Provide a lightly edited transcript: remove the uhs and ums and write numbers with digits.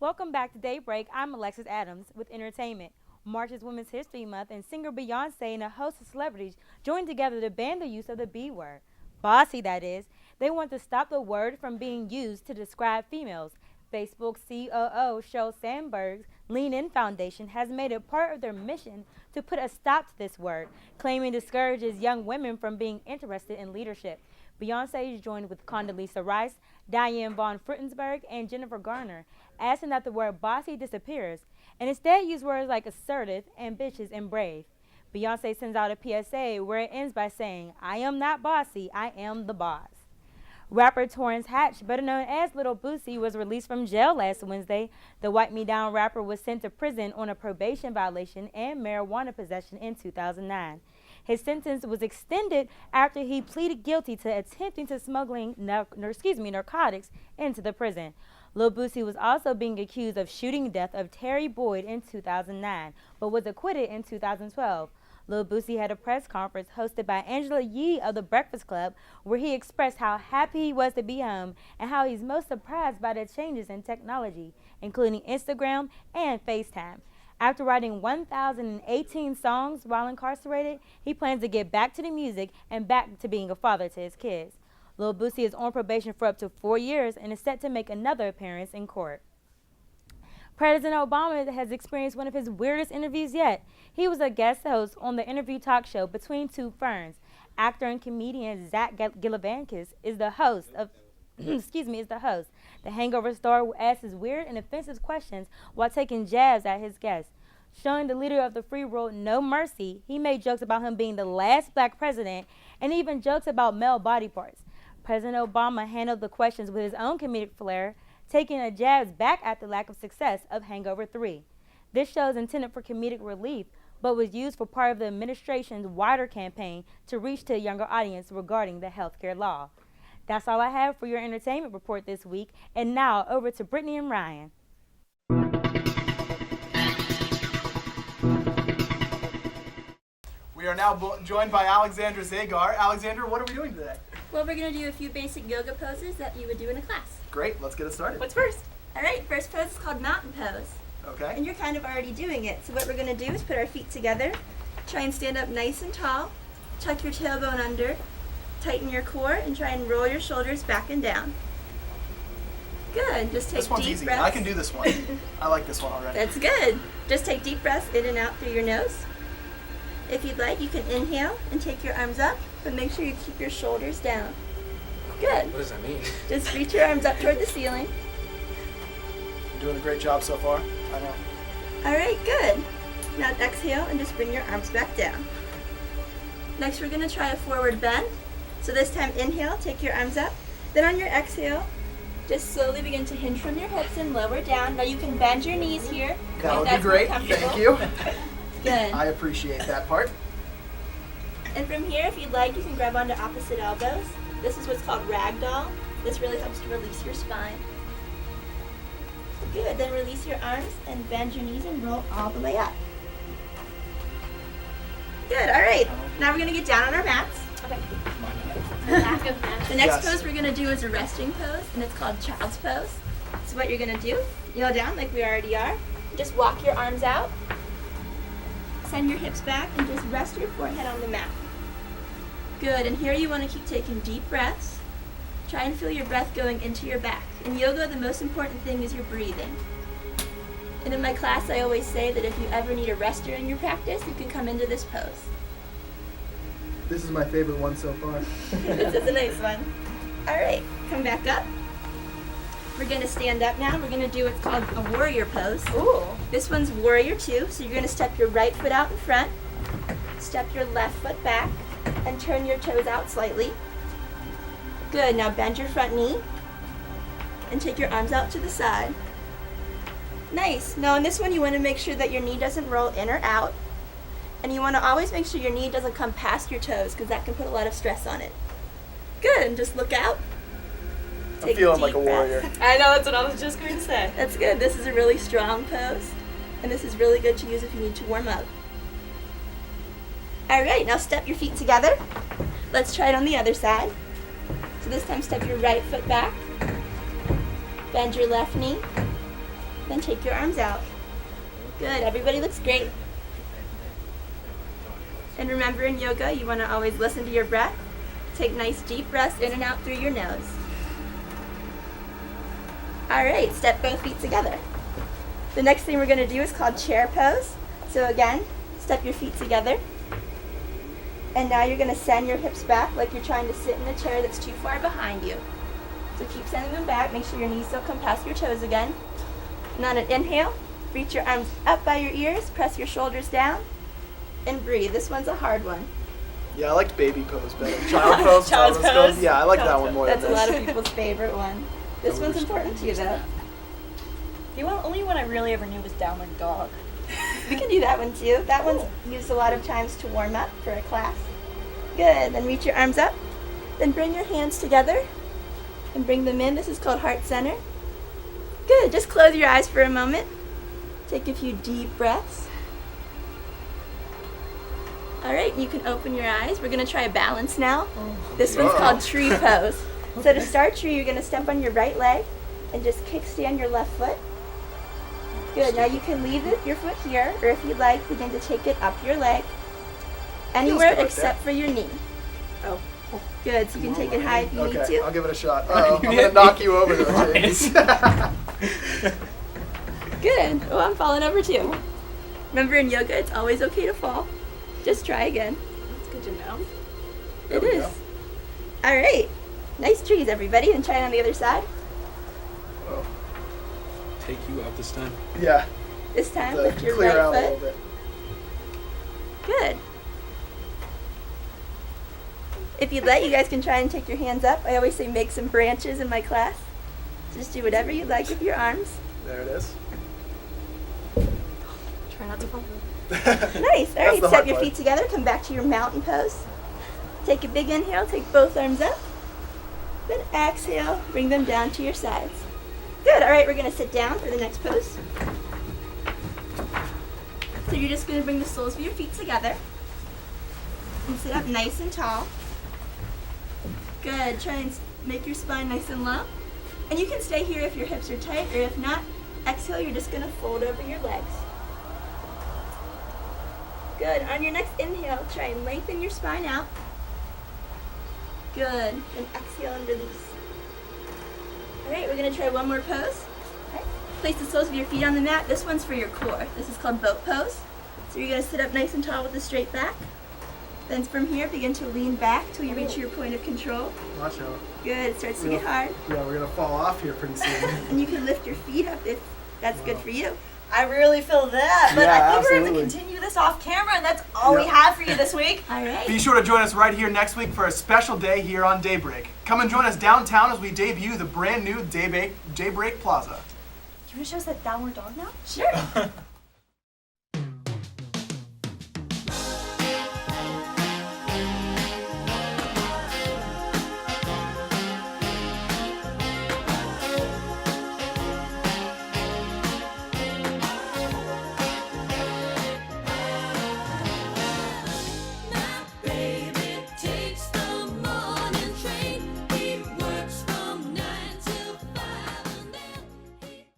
Welcome back to Daybreak. I'm Alexis Adams with entertainment. March is Women's History Month, and singer Beyonce and a host of celebrities joined together to ban the use of the B word. Bossy, that is. They want to stop the word from being used to describe females. Facebook COO Sheryl Sandberg's Lean In Foundation has made it part of their mission to put a stop to this word, claiming it discourages young women from being interested in leadership. Beyonce is joined with Condoleezza Rice, Diane von Furstenberg, and Jennifer Garner, asking that the word bossy disappears and instead use words like assertive, ambitious, and brave. Beyonce sends out a PSA where it ends by saying, "I am not bossy, I am the boss." Rapper Torrance Hatch, better known as Little Boosie, was released from jail last Wednesday. The Wipe Me Down rapper was sent to prison on a probation violation and marijuana possession in 2009. His sentence was extended after he pleaded guilty to attempting to smuggling narcotics into the prison. Lil Boosie was also being accused of shooting the death of Terry Boyd in 2009, but was acquitted in 2012. Lil Boosie had a press conference hosted by Angela Yee of The Breakfast Club, where he expressed how happy he was to be home and how he's most surprised by the changes in technology, including Instagram and FaceTime. After writing 1,018 songs while incarcerated, he plans to get back to the music and back to being a father to his kids. Lil Boosie is on probation for up to 4 years and is set to make another appearance in court. President Obama has experienced one of his weirdest interviews yet. He was a guest host on the interview talk show Between Two Ferns. Actor and comedian Zach Galifianakis is the host of The Hangover star asks weird and offensive questions while taking jabs at his guests. Showing the leader of the free world no mercy, he made jokes about him being the last black president and even jokes about male body parts. President Obama handled the questions with his own comedic flair, taking a jabs back at the lack of success of Hangover 3. This show is intended for comedic relief, but was used for part of the administration's wider campaign to reach to a younger audience regarding the healthcare law. That's all I have for your entertainment report this week. And now, over to Brittany and Ryan. We are now joined by Alexandra Zegar. Alexandra, what are we doing today? Well, we're going to do a few basic yoga poses that you would do in a class. Great, let's get it started. What's first? All right, first pose is called mountain pose. Okay. And you're kind of already doing it. So what we're going to do is put our feet together, try and stand up nice and tall, tuck your tailbone under, tighten your core, and try and roll your shoulders back and down. Good. Just take this one's deep easy. breaths. I can do this one. I like this one already. That's good. Just take deep breaths in and out through your nose. If you'd like, you can inhale and take your arms up, but make sure you keep your shoulders down. Good. What does that mean? Just reach your arms up toward the ceiling. You're doing a great job so far. I know. All right, good. Now exhale and just bring your arms back down. Next, we're going to try a forward bend. So this time, inhale, take your arms up. Then on your exhale, just slowly begin to hinge from your hips and lower down. Now you can bend your knees here. That would if be great. that's more Thank you. Good. I appreciate that part. And from here, if you'd like, you can grab onto opposite elbows. This is what's called ragdoll. This really helps to release your spine. Good. Then release your arms and bend your knees and roll all the way up. Good. All right. Now we're going to get down on our mats. Okay. The next pose we're going to do is a resting pose, and it's called child's pose. So what you're going to do, kneel down like we already are. Just walk your arms out. Send your hips back and just rest your forehead on the mat. Good. And here you want to keep taking deep breaths. Try and feel your breath going into your back. In yoga, the most important thing is your breathing. And in my class, I always say that if you ever need a rest during your practice, you can come into this pose. This is my favorite one so far. This is a nice one. All right, come back up. We're going to stand up now. We're going to do what's called a warrior pose. Ooh. This one's warrior 2. So you're going to step your right foot out in front, step your left foot back, and turn your toes out slightly. Good. Now bend your front knee and take your arms out to the side. Nice. Now in this one, you want to make sure that your knee doesn't roll in or out. And you want to always make sure your knee doesn't come past your toes because that can put a lot of stress on it. Good. And just look out. I'm feeling like a warrior. I know, that's what I was just going to say. That's good. This is a really strong pose. And this is really good to use if you need to warm up. All right, now step your feet together. Let's try it on the other side. So this time step your right foot back. Bend your left knee. Then take your arms out. Good, everybody looks great. And remember in yoga, you want to always listen to your breath. Take nice deep breaths in and out through your nose. All right, step both feet together. The next thing we're going to do is called chair pose. So again, step your feet together. And now you're going to send your hips back like you're trying to sit in a chair that's too far behind you. So keep sending them back. Make sure your knees don't come past your toes again. And on an inhale, reach your arms up by your ears, press your shoulders down, and breathe. This one's a hard one. Yeah, I liked baby pose better. Child pose. Child's pose? Yeah, I like that one more That's than a this. lot of people's favorite one. This one's important to you though. The only one I really ever knew was downward dog. We can do that one too. That one's used a lot of times to warm up for a class. Good. Then reach your arms up. Then bring your hands together and bring them in. This is called heart center. Good. Just close your eyes for a moment. Take a few deep breaths. All right, you can open your eyes. We're going to try a balance now. This one's called tree pose. So to start tree, you're going to step on your right leg and just kickstand your left foot. Good. Now you can leave your foot here, or if you'd like, begin to take it up your leg. Anywhere good like except for your knee. Oh. Good. So you can take it high if you need Okay, to. I'll give it a shot. I'm gonna knock you over though, James. Good. Oh, I'm falling over too. Remember in yoga, it's always okay to fall. Just try again. That's good to know. It we is. go. All right. Nice trees, everybody. And try it on the other side. Oh, Take you out this time. yeah. This time, To lift your clear out a right little foot. bit. Good. If you'd like, you guys can try and take your hands up. I always say make some branches in my class. Just do whatever you'd like with your arms. There it is. Try not to fall. Nice. All right, step your feet together. Come back to your mountain pose. Take a big inhale. Take both arms up. Then exhale. Bring them down to your sides. Good. All right, we're going to sit down for the next pose. So you're just going to bring the soles of your feet together. And sit up nice and tall. Good. Try and make your spine nice and low. And you can stay here if your hips are tight, or if not, exhale, you're just going to fold over your legs. Good. On your next inhale, try and lengthen your spine out. Good. And exhale and release. All right, we're going to try one more pose. Okay. Place the soles of your feet on the mat. This one's for your core. This is called boat pose. So you're going to sit up nice and tall with a straight back. Then from here, begin to lean back till you reach your point of control. Watch out. Good. It starts to get hard. Yeah, we're gonna fall off here pretty soon. And you can lift your feet up if that's good for you. I really feel that, but Yeah, I think we're going absolutely. to continue this off camera, and that's all we Yeah. have for you this week. All right. Be sure to join us right here next week for a special day here on Daybreak. Come and join us downtown as we debut the brand new Daybreak Plaza. You want to show us that downward dog now? Sure.